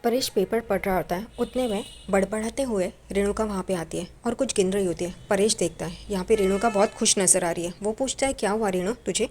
Paresh paper पढ़ रहा होता है, उतने में बड़बड़ाते हुए रेणुका वहाँ पे आती है और कुछ गिन रही होती है। परेश देखता है यहाँ पे रेणुका बहुत खुश नजर आ रही है। वो पूछता है क्या हुआ रेणु तुझे।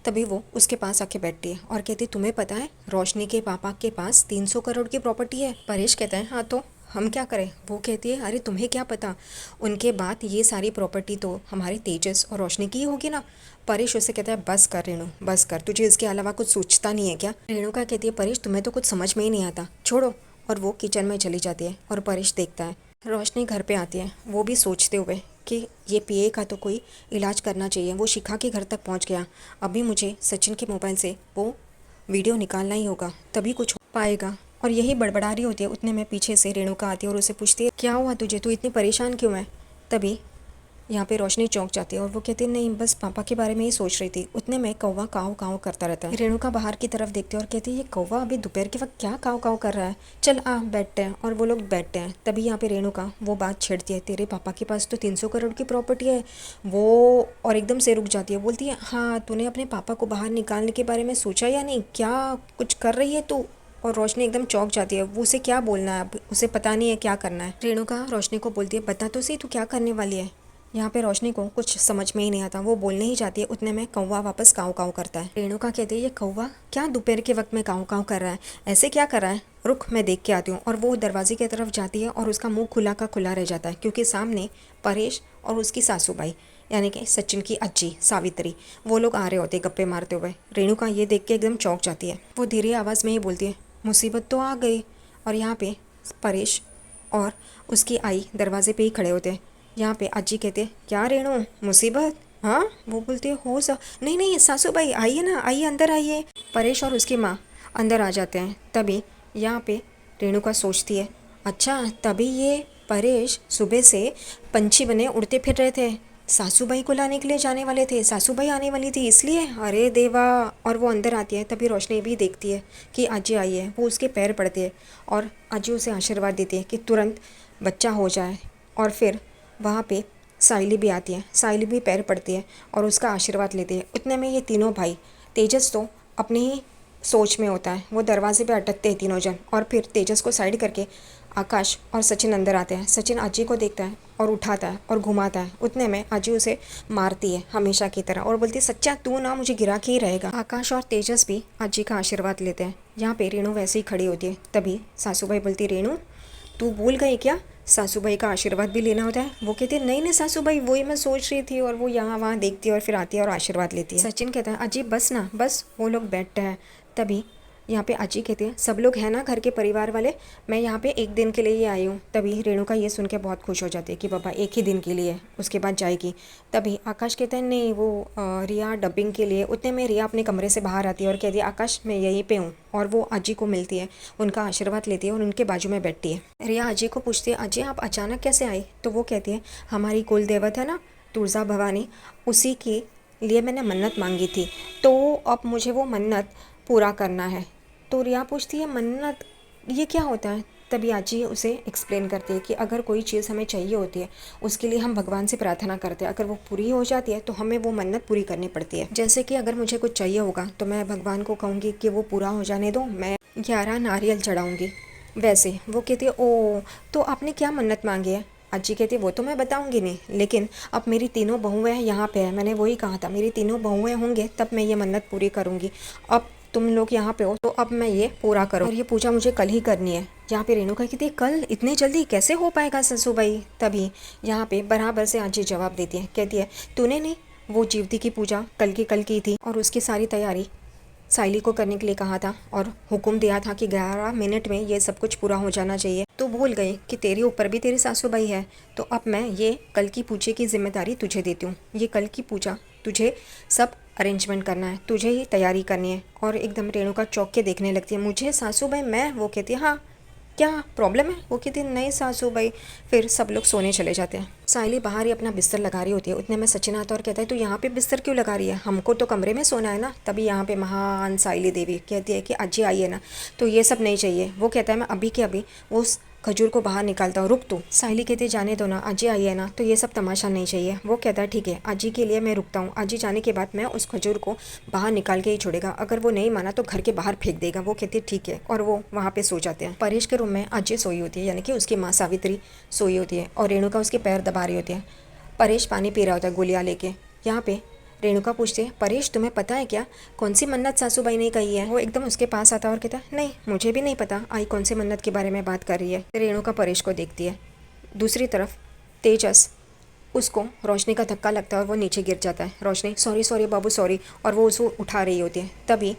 तभी वो उसके पास आके बैठती है और कहती है तुम्हें पता है रोशनी के पापा के पास 300 करोड़ की प्रॉपर्टी है। परेश कहता है हाँ तो हम क्या करें। वो कहती है अरे तुम्हें क्या पता, उनके बाद ये सारी प्रॉपर्टी तो हमारे तेजस और रोशनी की ही होगी ना। परेश उससे कहता है बस कर रेणु बस कर, तुझे इसके अलावा कुछ सोचता नहीं है क्या। रेणुका कहती है परेश तुम्हें तो कुछ समझ में ही नहीं आता, छोड़ो। और वो किचन में चली जाती है और परेश देखता है। रोशनी घर पे आती है, वो भी सोचते हुए कि ये पीए का तो कोई इलाज करना चाहिए। वो शिखा के घर तक पहुंच गया, अभी मुझे सचिन के मोबाइल से वो वीडियो निकालना ही होगा, तभी कुछ हो पाएगा। और यही बड़बड़ा रही होती है, उतने में पीछे से रेणुका आती है और उसे पूछती है क्या हुआ तुझे, तू इतनी परेशान क्यों है। तभी यहाँ पे रोशनी चौंक जाती है और वो कहती है नहीं बस पापा के बारे में ही सोच रही थी। उतने में कौवा काव काव करता रहता है। रेणुका बाहर की तरफ देखती है और कहती है ये कौवा अभी दोपहर के वक्त क्या काव काव कर रहा है, चल आ बैठते हैं। और वो लोग बैठते हैं। तभी यहाँ पे रेणुका वो बात छेड़ती है तेरे पापा के पास तो 300 करोड़ की प्रॉपर्टी है वो, और एकदम से रुक जाती है। बोलती है हाँ तूने अपने पापा को बाहर निकालने के बारे में सोचा या नहीं, क्या कुछ कर रही है तू। और रोशनी एकदम चौंक जाती है, वो उसे क्या बोलना है, अब उसे पता नहीं है क्या करना है। रेणुका रोशनी को बोलती है बता तो सही तू क्या करने वाली है। यहाँ पे रोशनी को कुछ समझ में ही नहीं आता, वो बोलने ही जाती है। उतने में कौवा वापस काव काव करता है। रेणुका कहती है ये कौवा क्या दोपहर के वक्त में काव काव कर रहा है, ऐसे क्या कर रहा है, रुक मैं देख के आती हूँ। और वो दरवाजे की तरफ जाती है और उसका मुंह खुला का खुला रह जाता है, क्योंकि सामने परेश और उसकी सासूबाई यानी कि सचिन की अज्जी सावित्री वो लोग आ रहे होते गप्पे मारते हुए। रेणुका ये देख के एकदम चौंक जाती है। वो धीरे आवाज़ में ही बोलती है मुसीबत तो आ गई। और यहाँ पे परेश और उसकी आई दरवाजे पे ही खड़े होते हैं। यहाँ पे अज्जी कहते क्या रेणु मुसीबत, हाँ। वो बोलते हो सा नहीं नहीं सासू भाई आइए ना, आइए अंदर आइए। परेश और उसकी माँ अंदर आ जाते हैं। तभी यहाँ पे रेणुका सोचती है अच्छा तभी ये परेश सुबह से पंछी बने उड़ते फिर रहे थे, सासूबाई को लाने के लिए जाने वाले थे, सासूबाई आने वाली थी इसलिए, अरे देवा। और वो अंदर आती है। तभी रोशनी भी देखती है कि अजय आई है। वो उसके पैर पड़ती है और अजय उसे आशीर्वाद देती है कि तुरंत बच्चा हो जाए। और फिर वहाँ पे साइली भी आती है, साइली भी पैर पड़ती है और उसका आशीर्वाद लेती है। उतने में ये तीनों भाई, तेजस तो अपनी ही सोच में होता है, वो दरवाजे पे अटकते हैं तीनों जन। और फिर तेजस को साइड करके आकाश और सचिन अंदर आते हैं। सचिन अजय को देखता है और उठाता है और घुमाता है। उतने में अजय उसे मारती है हमेशा की तरह और बोलती है सच्चा तू ना मुझे गिरा के ही रहेगा। आकाश और तेजस भी अजय का आशीर्वाद लेते हैं। यहाँ पे रेणु वैसे ही खड़ी होती है। तभी सासूबाई बोलती रेणु तू भूल गई क्या, सासूबाई का आशीर्वाद भी लेना होता है। वो कहती है नहीं नहीं सासूबाई वही मैं सोच रही थी। और वो यहाँ वहाँ देखती है और फिर आती है और आशीर्वाद लेती है। सचिन कहता है अजय बस ना बस। वो लोग बैठते हैं। तभी यहाँ पे अजय कहते हैं सब लोग हैं ना घर के परिवार वाले, मैं यहाँ पे एक दिन के लिए ही आई हूँ। तभी रेणुका ये सुन के बहुत खुश हो जाती है कि पापा एक ही दिन के लिए, उसके बाद जाएगी। तभी आकाश कहते हैं नहीं वो रिया डबिंग के लिए। उतने में रिया अपने कमरे से बाहर आती है और कहती है आकाश मैं यहीं पे हूँ। और वो अजय को मिलती है, उनका आशीर्वाद लेती है और उनके बाजू में बैठती है। रिया अजय को पूछती है अजय आप अचानक कैसे आई। तो वो कहती है हमारी कुल देवत है ना तुलजा भवानी, उसी के लिए मैंने मन्नत मांगी थी, तो अब मुझे वो मन्नत पूरा करना है। तो रिया पूछती है मन्नत ये क्या होता है। तभी आजी उसे एक्सप्लेन करती है कि अगर कोई चीज़ हमें चाहिए होती है उसके लिए हम भगवान से प्रार्थना करते हैं, अगर वो पूरी हो जाती है तो हमें वो मन्नत पूरी करनी पड़ती है। जैसे कि अगर मुझे कुछ चाहिए होगा तो मैं भगवान को कहूँगी कि वो पूरा हो जाने दो, मैं 11 नारियल चढ़ाऊँगी। वैसे वो कहती है ओ तो आपने क्या मन्नत मांगी है। अज्जी कहती है वो तो मैं बताऊंगी नहीं, लेकिन अब मेरी तीनों बहुएं यहाँ पे है, मैंने वही कहा था मेरी तीनों बहुएं होंगे तब मैं ये मन्नत पूरी करूँगी। अब तुम लोग यहाँ पे हो तो अब मैं ये पूरा करूँ और ये पूजा मुझे कल ही करनी है। यहाँ पे रेणुका कहती है कल इतने जल्दी कैसे हो पाएगा ससुबाई। तभी यहाँ पे बराबर से अज्जी जवाब देती है, कहती है तूने नहीं वो जीवती की पूजा कल की थी और उसकी सारी तैयारी साइली को करने के लिए कहा था और हुक्म दिया था कि 11 मिनट में ये सब कुछ पूरा हो जाना चाहिए। तो भूल गई कि तेरे ऊपर भी तेरी सासूबाई है, तो अब मैं ये कल की पूजा की जिम्मेदारी तुझे देती हूँ। ये कल की पूजा तुझे सब अरेंजमेंट करना है, तुझे ही तैयारी करनी है। और एकदम रेणुका चौंक के देखने लगती है, मुझे सासूबाई मैं। वो कहती है हाँ क्या प्रॉब्लम है। वो कहती है नहीं सासू भाई। फिर सब लोग सोने चले जाते हैं। साइली बाहर ही अपना बिस्तर लगा रही होती है। उतने में सचिन आता और कहता है तू यहाँ पे बिस्तर क्यों लगा रही है, हमको तो कमरे में सोना है ना। तभी यहाँ पे महान साइली देवी कहती है कि अजय आइए ना, तो ये सब नहीं चाहिए। वो कहता है मैं अभी के अभी उस खजूर को बाहर निकालता हूँ। रुक तू। साहिली कहती है जाने दो ना, आजी आई है ना, तो ये सब तमाशा नहीं चाहिए। वो कहता है ठीक है, आजी के लिए मैं रुकता हूँ। आजी जाने के बाद मैं उस खजूर को बाहर निकाल के ही छोड़ेगा। अगर वो नहीं माना तो घर के बाहर फेंक देगा। वो कहती है ठीक है, और वो वहाँ पे सो जाते हैं। परेश के रूम में आजी सोई होती है, यानी कि उसकी माँ सावित्री सोई होती है, और रेणुका उसके पैर दबा रही होती है। परेश पानी पी रहा होता है गोलियाँ लेके। यहाँ पे रेणुका पूछती है परेश तुम्हें पता है क्या कौन सी मन्नत सासूबाई ने कही है। वो एकदम उसके पास आता है और कहता है नहीं मुझे भी नहीं पता आई कौन सी मन्नत के बारे में बात कर रही है। रेणुका परेश को देखती है। दूसरी तरफ तेजस, उसको रोशनी का धक्का लगता है और वो नीचे गिर जाता है। रोशनी सॉरी सॉरी बाबू सॉरी, और वो उसको उठा रही होती है। तभी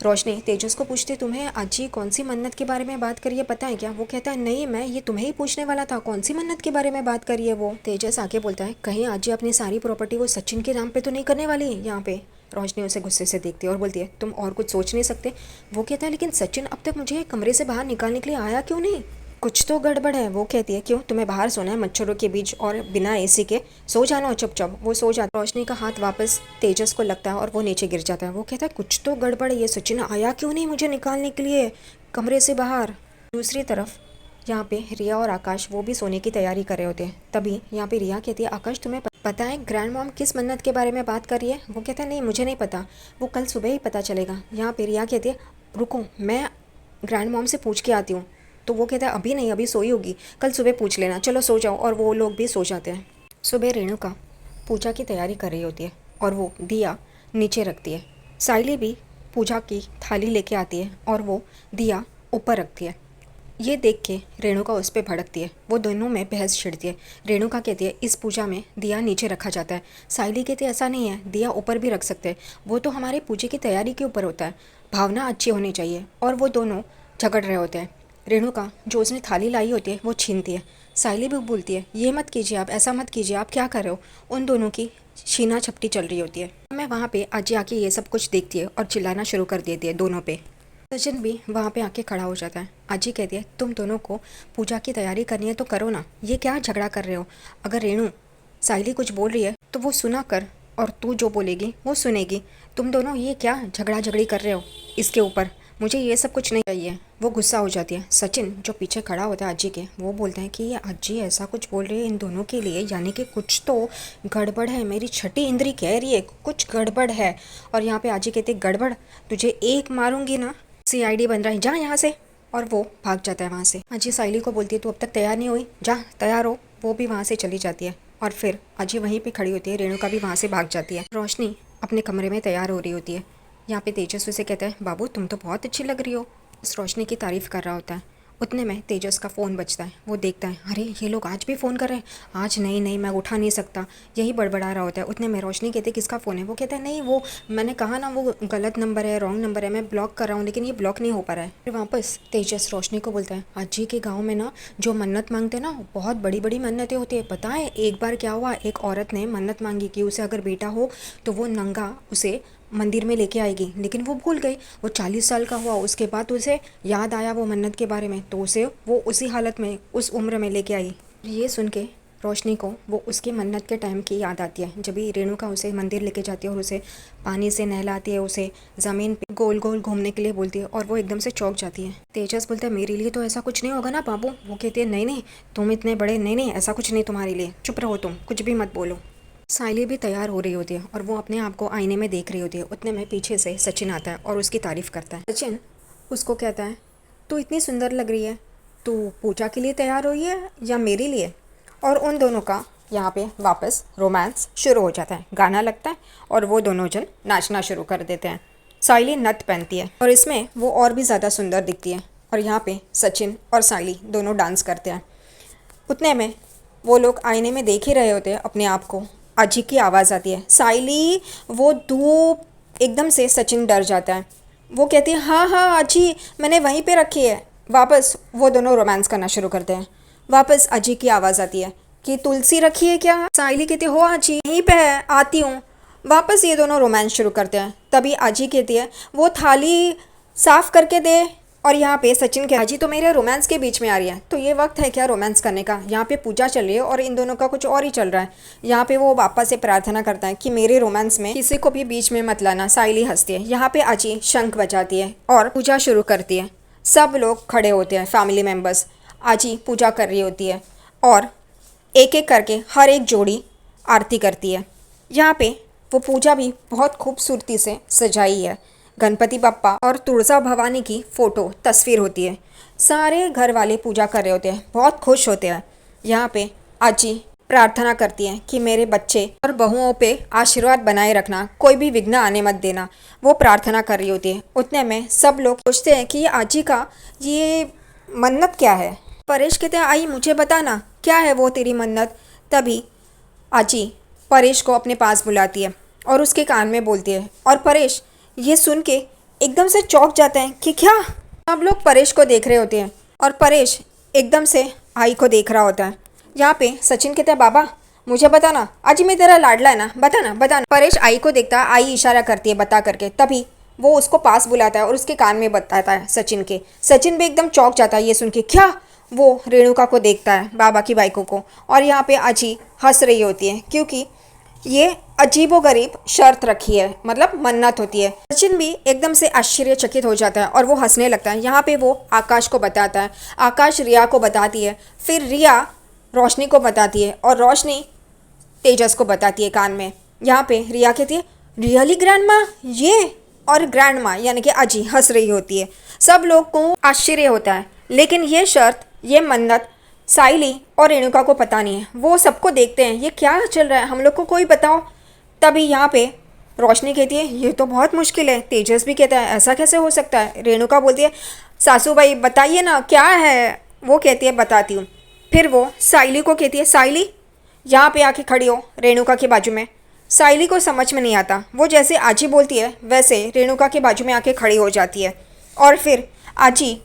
रोशनी तेजस को पूछती है तुम्हें आजी कौन सी मन्नत के बारे में बात करिए पता है क्या। वो कहता है नहीं मैं ये तुम्हें ही पूछने वाला था, कौन सी मन्नत के बारे में बात करिए। वो तेजस आके बोलता है कहीं आजी अपनी सारी प्रॉपर्टी वो सचिन के नाम पे तो नहीं करने वाली। यहाँ पे रोशनी उसे गुस्से से देखती है और बोलती है तुम और कुछ सोच नहीं सकते। वो कहता है लेकिन सचिन अब तक मुझे कमरे से बाहर निकालने के लिए आया क्यों नहीं, कुछ तो गड़बड़ है। वो कहती है क्यों तुम्हें बाहर सोना है मच्छरों के बीच और बिना एसी के, सो जाना चुपचाप। वो सो जाता है। रोशनी का हाथ वापस तेजस को लगता है और वो नीचे गिर जाता है। वो कहता है कुछ तो गड़बड़ है, ये सचिन आया क्यों नहीं मुझे निकालने के लिए कमरे से बाहर। दूसरी तरफ यहाँ पे रिया और आकाश वो भी सोने की तैयारी कर रहे होते हैं। तभी यहाँ पे रिया कहती है आकाश तुम्हें पता है ग्रैंड मॉम किस मन्नत के बारे में बात कर रही है। वो कहता है नहीं मुझे नहीं पता, वो कल सुबह ही पता चलेगा। यहाँ पे रिया कहती है रुको मैं ग्रैंड मॉम से पूछ के आती हूँ। तो वो कहता है अभी नहीं, अभी सोई होगी, कल सुबह पूछ लेना, चलो सो जाओ। और वो लोग भी सो जाते हैं। सुबह रेणुका पूजा की तैयारी कर रही होती है और वो दिया नीचे रखती है। साइली भी पूजा की थाली लेके आती है और वो दिया ऊपर रखती है। ये देख के रेणुका उस पर भड़कती है। वो दोनों में बहस छिड़ती है। रेणुका कहती है इस पूजा में दिया नीचे रखा जाता है। साइली कहती है ऐसा नहीं है, दिया ऊपर भी रख सकते हैं, वो तो हमारे पूजे की तैयारी के ऊपर होता है, भावना अच्छी होनी चाहिए। और वो दोनों झगड़ रहे होते हैं। रेणुका जो उसने थाली लाई होती है वो छीनती है। साइली भी बोलती है ये मत कीजिए आप, ऐसा मत कीजिए, आप क्या कर रहे हो। उन दोनों की छीना झपटी चल रही होती है। मैं वहाँ पे आजी आके ये सब कुछ देखती है और चिल्लाना शुरू कर देती है दोनों पे। सचिन भी वहाँ पे आके खड़ा हो जाता है। आजी कहती है तुम दोनों को पूजा की तैयारी करनी है तो करो ना, ये क्या झगड़ा कर रहे हो। अगर रेणु साइली कुछ बोल रही है तो वो सुना कर, और तू जो बोलेगी वो सुनेगी। तुम दोनों ये क्या झगड़ा झगड़ी कर रहे हो इसके ऊपर, मुझे ये सब कुछ नहीं चाहिए। वो गुस्सा हो जाती है। सचिन जो पीछे खड़ा होता है अज्जी के, वो बोलते हैं कि ये अज्जी ऐसा कुछ बोल रही है इन दोनों के लिए, यानी कि कुछ तो गड़बड़ है, मेरी छठी इंद्री कह रही है कुछ गड़बड़ है। और यहाँ पे अज्जी कहते गड़बड़, तुझे एक मारूंगी ना, सीआईडी बन रहा है, जा यहाँ से। और वो भाग जाता है वहाँ से। अज्जी साइली को बोलती है तू अब तक तैयार नहीं हुई, जा तैयार हो। वो भी वहाँ से चली जाती है और फिर अज्जी वहीं पे खड़ी होती है। रेणुका भी वहाँ से भाग जाती है। रोशनी अपने कमरे में तैयार हो रही होती है। यहाँ पे तेजस उसे कहता है बाबू तुम तो बहुत अच्छी लग रही हो, उस रोशनी की तारीफ़ कर रहा होता है। उतने में तेजस का फ़ोन बजता है। वो देखता है अरे ये लोग आज भी फ़ोन कर रहे हैं, आज नहीं मैं उठा नहीं सकता, यही बड़बड़ा रहा होता है। उतने में रोशनी कहती है किसका फ़ोन है। वो कहता है नहीं वो मैंने कहा ना वो गलत नंबर है, रॉन्ग नंबर है, मैं ब्लॉक कर रहा हूँ लेकिन ये ब्लॉक नहीं हो पा रहा है। फिर वापस तेजस रोशनी को बोलता है आजी के गाँव में ना जो मन्नत मांगते हैं ना बहुत बड़ी बड़ी मन्नतें होती है। पता है एक बार क्या हुआ, एक औरत ने मन्नत मांगी कि उसे अगर बेटा हो तो वो नंगा उसे मंदिर में लेके आएगी, लेकिन वो भूल गई। वो 40 साल का हुआ, उसके बाद उसे याद आया वो मन्नत के बारे में, तो उसे वो उसी हालत में उस उम्र में लेके आई। ये सुन के रोशनी को वो उसकी मन्नत के टाइम की याद आती है, जब भी रेणुका उसे मंदिर लेके जाती है और उसे पानी से नहलाती है, उसे ज़मीन पे गोल गोल घूमने के लिए बोलती है और वो एकदम से चौंक जाती है। तेजस बोलता है मेरे लिए तो ऐसा कुछ नहीं होगा ना बाबू। वो कहती है नहीं तुम इतने बड़े, नहीं ऐसा कुछ नहीं तुम्हारे लिए, चुप रहो तुम, कुछ भी मत बोलो। साइली भी तैयार हो रही होती है और वो अपने आप को आईने में देख रही होती है। उतने में पीछे से सचिन आता है और उसकी तारीफ़ करता है। सचिन उसको कहता है तू इतनी सुंदर लग रही है, तू पूजा के लिए तैयार हुई है या मेरे लिए। और उन दोनों का यहाँ पे वापस रोमांस शुरू हो जाता है। गाना लगता है और वो दोनों जन नाचना शुरू कर देते हैं। साइली नथ पहनती है और इसमें वो और भी ज़्यादा सुंदर दिखती है। और यहाँ पे सचिन और साइली दोनों डांस करते हैं। उतने में वो लोग आईने में देख ही रहे होते हैं अपने आप को। अजी की आवाज़ आती है साइली, वो धूप, एकदम से सचिन डर जाता है। वो कहती है हाँ अजी मैंने वहीं पे रखी है। वापस वो दोनों रोमांस करना शुरू करते हैं। वापस अजी की आवाज़ आती है कि तुलसी रखी है क्या। साइली कहती है हो अजी यहीं पे है, आती हूँ। वापस ये दोनों रोमांस शुरू करते हैं। तभी अजी कहती है वो थाली साफ़ करके दे। और यहाँ पे सचिन के अजी तो मेरे रोमांस के बीच में आ रही है, तो ये वक्त है क्या रोमांस करने का। यहाँ पे पूजा चल रही है और इन दोनों का कुछ और ही चल रहा है। यहाँ पे वो वापस से प्रार्थना करता है कि मेरे रोमांस में किसी को भी बीच में मत लाना। साइली हंसती है। यहाँ पे अजी शंख बजाती है और पूजा शुरू करती है। सब लोग खड़े होते हैं, फैमिली मेम्बर्स। आजी पूजा कर रही होती है और एक एक करके हर एक जोड़ी आरती करती है। यहाँ पे वो पूजा भी बहुत खूबसूरती से सजाई है। गणपति बप्पा और तुळजा भवानी की फ़ोटो तस्वीर होती है। सारे घर वाले पूजा कर रहे होते हैं, बहुत खुश होते हैं। यहाँ पे आजी प्रार्थना करती हैं कि मेरे बच्चे और बहुओं पे आशीर्वाद बनाए रखना, कोई भी विघ्न आने मत देना। वो प्रार्थना कर रही होती है। उतने में सब लोग पूछते हैं कि ये आजी का ये मन्नत क्या है। परेश कहते हैं आई मुझे बताना क्या है वो तेरी मन्नत। तभी आजी परेश को अपने पास बुलाती है और उसके कान में बोलती है और परेश ये सुन के एकदम से चौंक जाते हैं कि क्या। सब लोग परेश को देख रहे होते हैं और परेश एकदम से आई को देख रहा होता है। यहाँ पे सचिन कहते हैं बाबा मुझे बताना, आज मैं तेरा लाडला है ना, बताना बताना। परेश आई को देखता है, आई इशारा करती है बता करके। तभी वो उसको पास बुलाता है और उसके कान में बताता है सचिन के। सचिन भी एकदम चौंक जाता है ये सुन के। क्या। वो रेणुका को देखता है, बाबा की बाइकों को, और यहाँ पे आजी हंस रही होती है क्योंकि ये अजीबोगरीब शर्त रखी है, मतलब मन्नत होती है। सचिन भी एकदम से आश्चर्यचकित हो जाता है और वो हंसने लगता है। यहाँ पे वो आकाश को बताता है, आकाश रिया को बताती है, फिर रिया रोशनी को बताती है और रोशनी तेजस को बताती है कान में। यहाँ पे रिया कहती है रियली ग्रैंड माँ ये, और ग्रैंड माँ यानी कि अजी हंस रही होती है। सब लोग को आश्चर्य होता है, लेकिन ये शर्त, ये मन्नत साइली और रेणुका को पता नहीं है। वो सबको देखते हैं ये क्या चल रहा है, हम लोग को कोई बताओ। तभी यहाँ पे रोशनी कहती है ये तो बहुत मुश्किल है। तेजस भी कहता है ऐसा कैसे हो सकता है। रेणुका बोलती है सासू भाई बताइए ना क्या है। वो कहती है बताती हूँ। फिर वो साइली को कहती है साइली यहाँ पे आके खड़ी हो रेणुका के बाजू में। साइली को समझ में नहीं आता, वो जैसे आजी बोलती है वैसे रेणुका के बाजू में आके खड़ी हो जाती है। और फिर आजी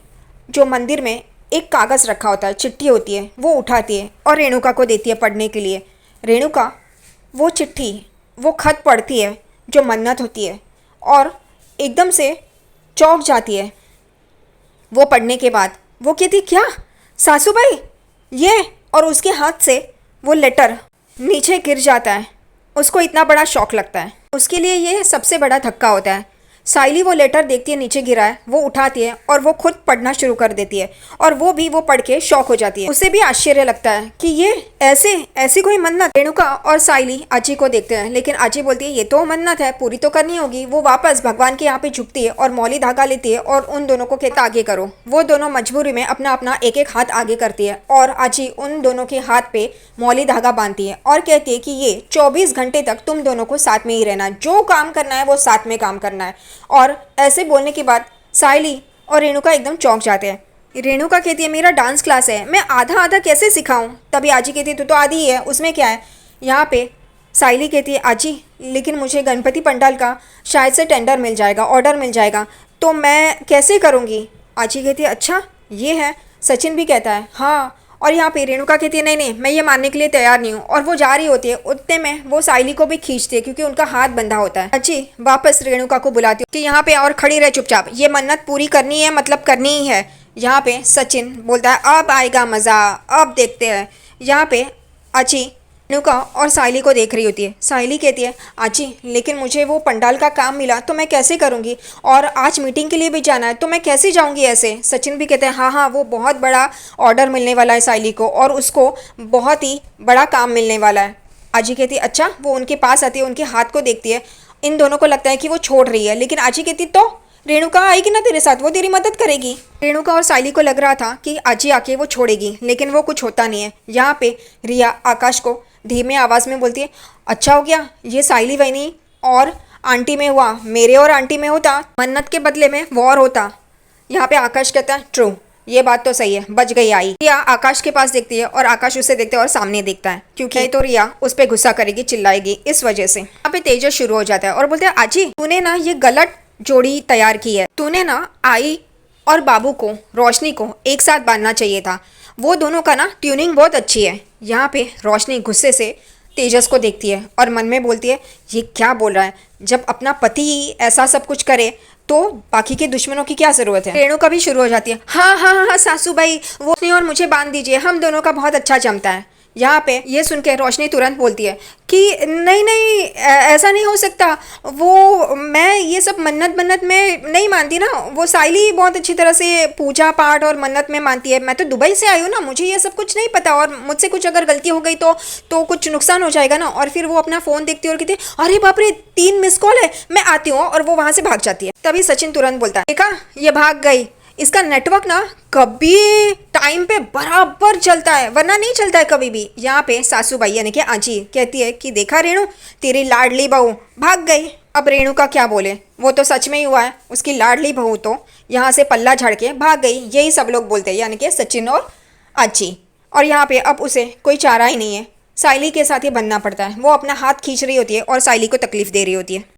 जो मंदिर में एक कागज़ रखा होता है, चिट्ठी होती है, वो उठाती है और रेणुका को देती है पढ़ने के लिए। रेणुका वो चिट्ठी, वो खत पढ़ती है जो मन्नत होती है और एकदम से चौंक जाती है। वो पढ़ने के बाद वो कहती क्या सासू भाई ये, और उसके हाथ से वो लेटर नीचे गिर जाता है। उसको इतना बड़ा शौक लगता है, उसके लिए ये सबसे बड़ा धक्का होता है। साइली वो लेटर देखती है नीचे गिरा है, वो उठाती है और वो खुद पढ़ना शुरू कर देती है और वो पढ़ के शौक हो जाती है। उसे भी आश्चर्य लगता है कि ये ऐसी कोई मन्नत। रेणुका और साइली आजी को देखते हैं, लेकिन आजी बोलती है ये तो मन्नत है, पूरी तो करनी होगी। वो वापस भगवान के यहाँ पे झुकती है और मौली धागा लेती है और उन दोनों को कहता आगे करो। वो दोनों मजबूरी में अपना अपना एक एक हाथ आगे करती है और आजी उन दोनों के हाथ पे मौली धागा बांधती है और कहती है कि ये 24 घंटे तक तुम दोनों को साथ में ही रहना, जो काम करना है वो साथ में काम करना है। और ऐसे बोलने के बाद साइली और रेणुका एकदम चौंक जाते हैं। रेणुका कहती है मेरा डांस क्लास है, मैं आधा आधा कैसे सिखाऊं। तभी आजी कहती है तू तो आधी ही है, उसमें क्या है। यहाँ पे साइली कहती है आजी लेकिन मुझे गणपति पंडाल का शायद से टेंडर मिल जाएगा, ऑर्डर मिल जाएगा, तो मैं कैसे करूँगी। आजी कहती है अच्छा ये है। सचिन भी कहता है हाँ। और यहाँ पे रेणुका कहती है नहीं नहीं मैं ये मानने के लिए तैयार नहीं हूँ, और वो जा रही होती है। उतने में वो साइली को भी खींचती है क्योंकि उनका हाथ बंधा होता है। अच्छी वापस रेणुका को बुलाती हूँ कि यहाँ पे और खड़ी रहे चुपचाप, ये मन्नत पूरी करनी है, मतलब करनी ही है। यहाँ पे सचिन बोलता है अब आएगा मज़ा, अब देखते हैं। यहाँ पे अच्छी रेणुका और साइली को देख रही होती है। साइली कहती है आजी लेकिन मुझे वो पंडाल का काम मिला तो मैं कैसे करूँगी, और आज मीटिंग के लिए भी जाना है तो मैं कैसे जाऊँगी ऐसे। सचिन भी कहते हैं हाँ हाँ वो बहुत बड़ा ऑर्डर मिलने वाला है साइली को और उसको बहुत ही बड़ा काम मिलने वाला है। आजी कहती है अच्छा। वो उनके पास आती है, उनके हाथ को देखती है। इन दोनों को लगता है कि वो छोड़ रही है, लेकिन आजी कहती तो रेणुका आएगी ना तेरे साथ, वो तेरी मदद करेगी। रेणुका और साइली को लग रहा था कि आजी आके वो छोड़ेगी, लेकिन वो कुछ होता नहीं है। यहाँ पे रिया आकाश को धीमे आवाज़ में बोलती है अच्छा हो गया ये साइली वहीनी और आंटी में हुआ, मेरे और आंटी में होता मन्नत के बदले में वॉर होता। यहाँ पे आकाश कहता है ट्रू, ये बात तो सही है, बच गई आई। रिया आकाश के पास देखती है और आकाश उसे देखते और सामने देखता है क्योंकि तो रिया उस पर गुस्सा करेगी, चिल्लाएगी, इस वजह से। यहाँ पे तेजस शुरू हो जाता है और बोलते हैं आजी तूने ना ये गलत जोड़ी तैयार की है, तूने ना आई और बाबू को, रोशनी को एक साथ बांधना चाहिए था। वो दोनों का ना ट्यूनिंग बहुत अच्छी है। यहाँ पे रोशनी गुस्से से तेजस को देखती है और मन में बोलती है ये क्या बोल रहा है, जब अपना पति ही ऐसा सब कुछ करे तो बाकी के दुश्मनों की क्या ज़रूरत है। रेणुका भी शुरू हो जाती है हाँ हाँ हाँ सासू भाई वो और मुझे बांध दीजिए, हम दोनों का बहुत अच्छा जमता है। यहाँ पे ये सुन के रोशनी तुरंत बोलती है कि नहीं नहीं ऐसा नहीं हो सकता। वो मैं ये सब मन्नत मन्नत में नहीं मानती ना। वो साइली बहुत अच्छी तरह से पूजा पाठ और मन्नत में मानती है। मैं तो दुबई से आई हूँ ना, मुझे ये सब कुछ नहीं पता, और मुझसे कुछ अगर गलती हो गई तो कुछ नुकसान हो जाएगा ना। और फिर वो अपना फ़ोन देखती है और कहती है अरे बाप रे 3 मिस कॉल है, मैं आती हूँ, और वो वहाँ से भाग जाती है। तभी सचिन तुरंत बोलता है देखा ये भाग गई, इसका नेटवर्क ना कभी टाइम पे बराबर चलता है वरना नहीं चलता है कभी भी। यहाँ पे सासू बाई यानी कि आजी कहती है कि देखा रेणु, तेरी लाडली बहू भाग गई। अब रेणु का क्या बोले, वो तो सच में ही हुआ है, उसकी लाडली बहू तो यहाँ से पल्ला झाड़ के भाग गई। यही सब लोग बोलते हैं यानी कि सचिन और आजी। और यहाँ पे अब उसे कोई चारा ही नहीं है, साइली के साथ ही बनना पड़ता है। वो अपना हाथ खींच रही होती है और साइली को तकलीफ दे रही होती है।